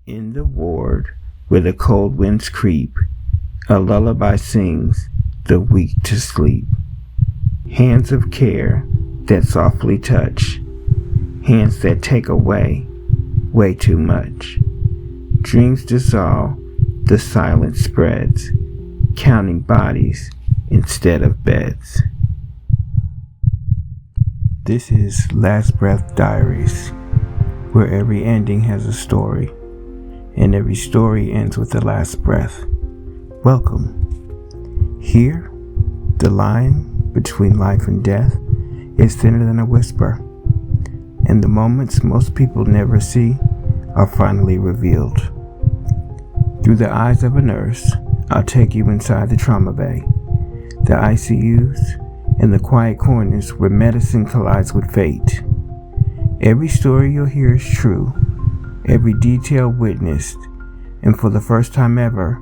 In the ward where the cold winds creep, a lullaby sings the weak to sleep. Hands of care that softly touch, hands that take away way too much. Dreams dissolve, the silence spreads, counting bodies instead of beds. This is Breath Diaries, where every ending has a story, and every story ends with the last breath. Welcome. Here, the line between life and death is thinner than a whisper, and the moments most people never see are finally revealed. Through the eyes of a nurse, I'll take you inside the trauma bay, the ICUs, and the quiet corners where medicine collides with fate. Every story you'll hear is true, every detail witnessed, and for the first time ever,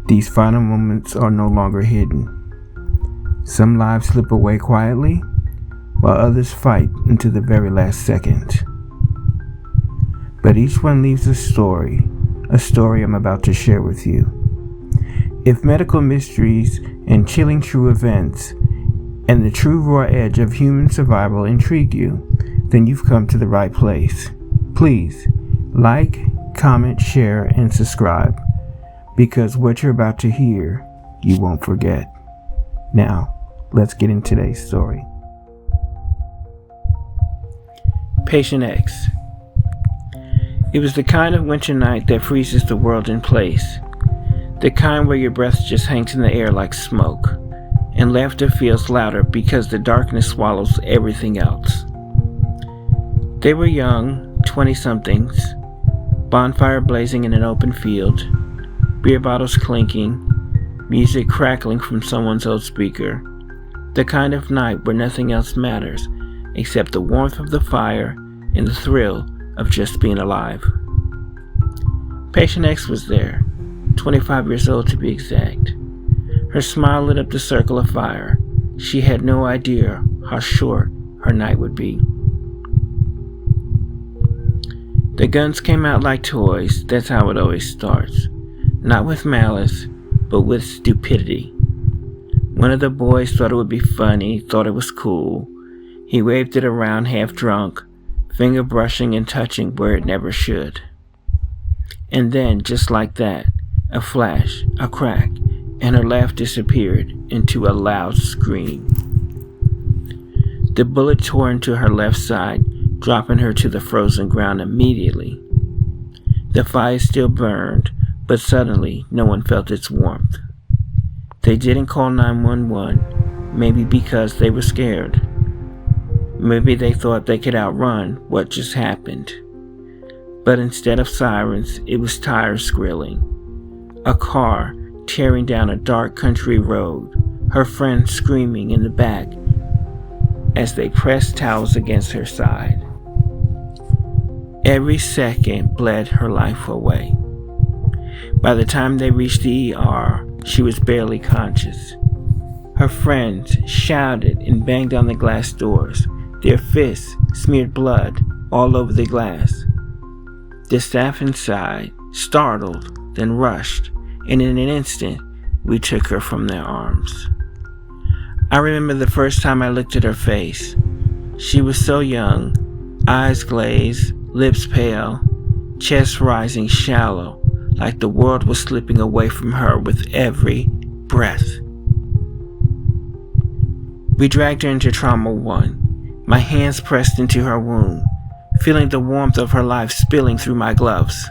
these final moments are no longer hidden. Some lives slip away quietly, while others fight until the very last second. But each one leaves a story I'm about to share with you. If medical mysteries and chilling true events and the true raw edge of human survival intrigue you, then you've come to the right place. Please, like, comment, share, and subscribe, because what you're about to hear, you won't forget. Now, let's get into today's story. Patient X. It was the kind of winter night that freezes the world in place. The kind where your breath just hangs in the air like smoke, and laughter feels louder because the darkness swallows everything else. They were young, 20-somethings, bonfire blazing in an open field, beer bottles clinking, music crackling from someone's old speaker. The kind of night where nothing else matters except the warmth of the fire and the thrill of just being alive. Patient X was there, 25 years old to be exact. Her smile lit up the circle of fire. She had no idea how short her night would be. The guns came out like toys, that's how it always starts. Not with malice, but with stupidity. One of the boys thought it would be funny, thought it was cool. He waved it around half drunk, finger brushing and touching where it never should. And then, just like that, a flash, a crack, and her laugh disappeared into a loud scream. The bullet tore into her left side, dropping her to the frozen ground immediately. The fire still burned, but suddenly no one felt its warmth. They didn't call 911, maybe because they were scared. Maybe they thought they could outrun what just happened. But instead of sirens, it was tires squealing. A car tearing down a dark country road, her friend screaming in the back as they pressed towels against her side. Every second bled her life away. By the time they reached the ER, she was barely conscious. Her friends shouted and banged on the glass doors. Their fists smeared blood all over the glass. The staff inside, startled, then rushed, and in an instant, we took her from their arms. I remember the first time I looked at her face. She was so young, eyes glazed, lips pale, chest rising shallow, like the world was slipping away from her with every breath. We dragged her into Trauma 1, my hands pressed into her wound, feeling the warmth of her life spilling through my gloves.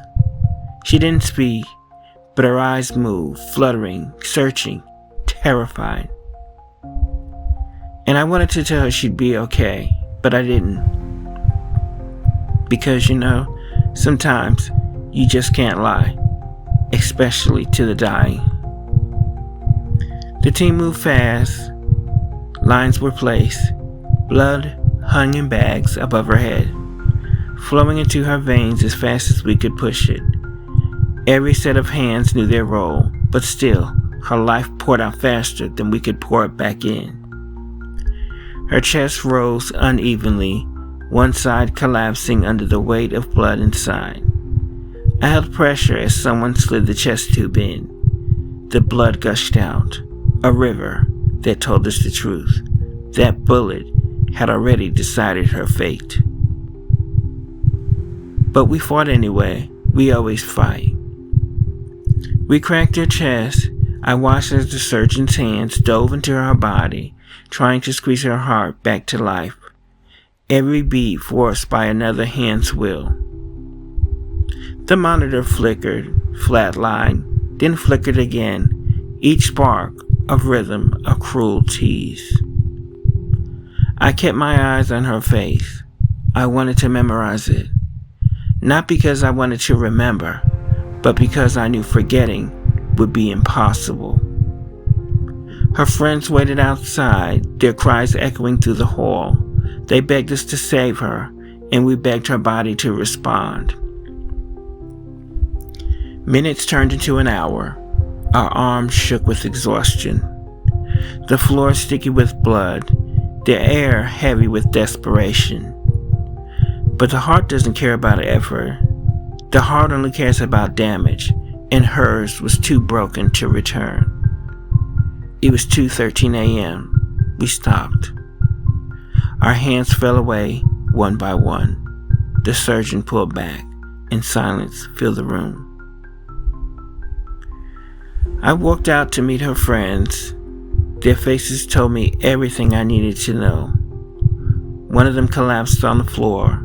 She didn't speak, but her eyes moved, fluttering, searching, terrified. And I wanted to tell her she'd be okay, but I didn't. Because, sometimes you just can't lie, especially to the dying. The team moved fast. Lines were placed. Blood hung in bags above her head, flowing into her veins as fast as we could push it. Every set of hands knew their role, but still, her life poured out faster than we could pour it back in. Her chest rose unevenly, one side collapsing under the weight of blood inside. I held pressure as someone slid the chest tube in. The blood gushed out, a river that told us the truth. That bullet had already decided her fate. But we fought anyway. We always fight. We cracked her chest. I watched as the surgeon's hands dove into her body, trying to squeeze her heart back to life. Every beat forced by another hand's will. The monitor flickered, flatlined, then flickered again, each spark of rhythm a cruel tease. I kept my eyes on her face. I wanted to memorize it. Not because I wanted to remember, but because I knew forgetting would be impossible. Her friends waited outside, their cries echoing through the hall. They begged us to save her, and we begged her body to respond. Minutes turned into an hour. Our arms shook with exhaustion. The floor sticky with blood, the air heavy with desperation. But the heart doesn't care about effort. The heart only cares about damage, and hers was too broken to return. It was 2:13 a.m. We stopped. Our hands fell away one by one. The surgeon pulled back, and silence filled the room. I walked out to meet her friends. Their faces told me everything I needed to know. One of them collapsed on the floor.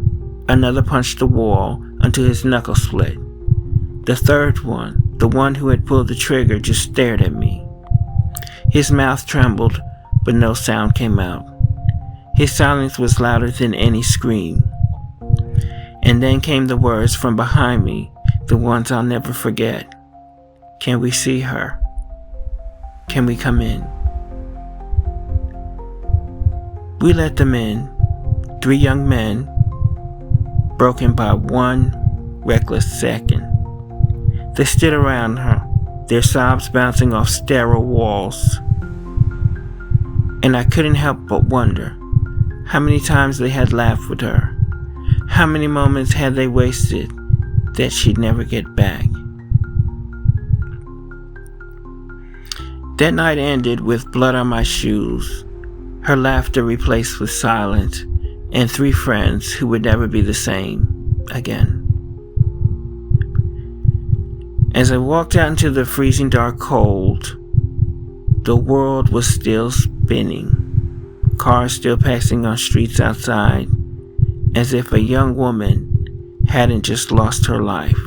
Another punched the wall until his knuckle split. The third one, the one who had pulled the trigger, just stared at me. His mouth trembled, but no sound came out. His silence was louder than any scream. And then came the words from behind me, the ones I'll never forget. Can we see her? Can we come in? We let them in. 3 young men, broken by one reckless second. They stood around her, their sobs bouncing off sterile walls. And I couldn't help but wonder how many times they had laughed with her. How many moments had they wasted that she'd never get back. That night ended with blood on my shoes, her laughter replaced with silence, and 3 friends who would never be the same again. As I walked out into the freezing dark cold, the world was still spinning, cars still passing on streets outside, as if a young woman hadn't just lost her life.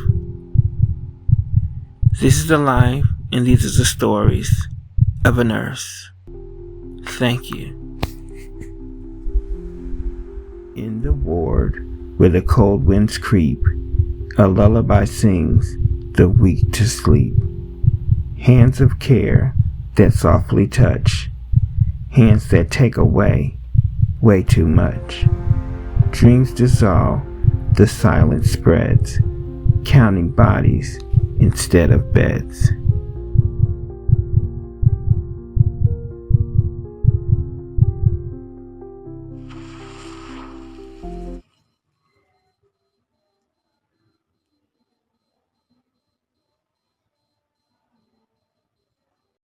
This is the life, and these are the stories of a nurse. Thank you. In the ward where the cold winds creep, a lullaby sings the weak to sleep. Hands of care that softly touch, hands that take away way too much. Dreams dissolve, the silence spreads, counting bodies instead of beds.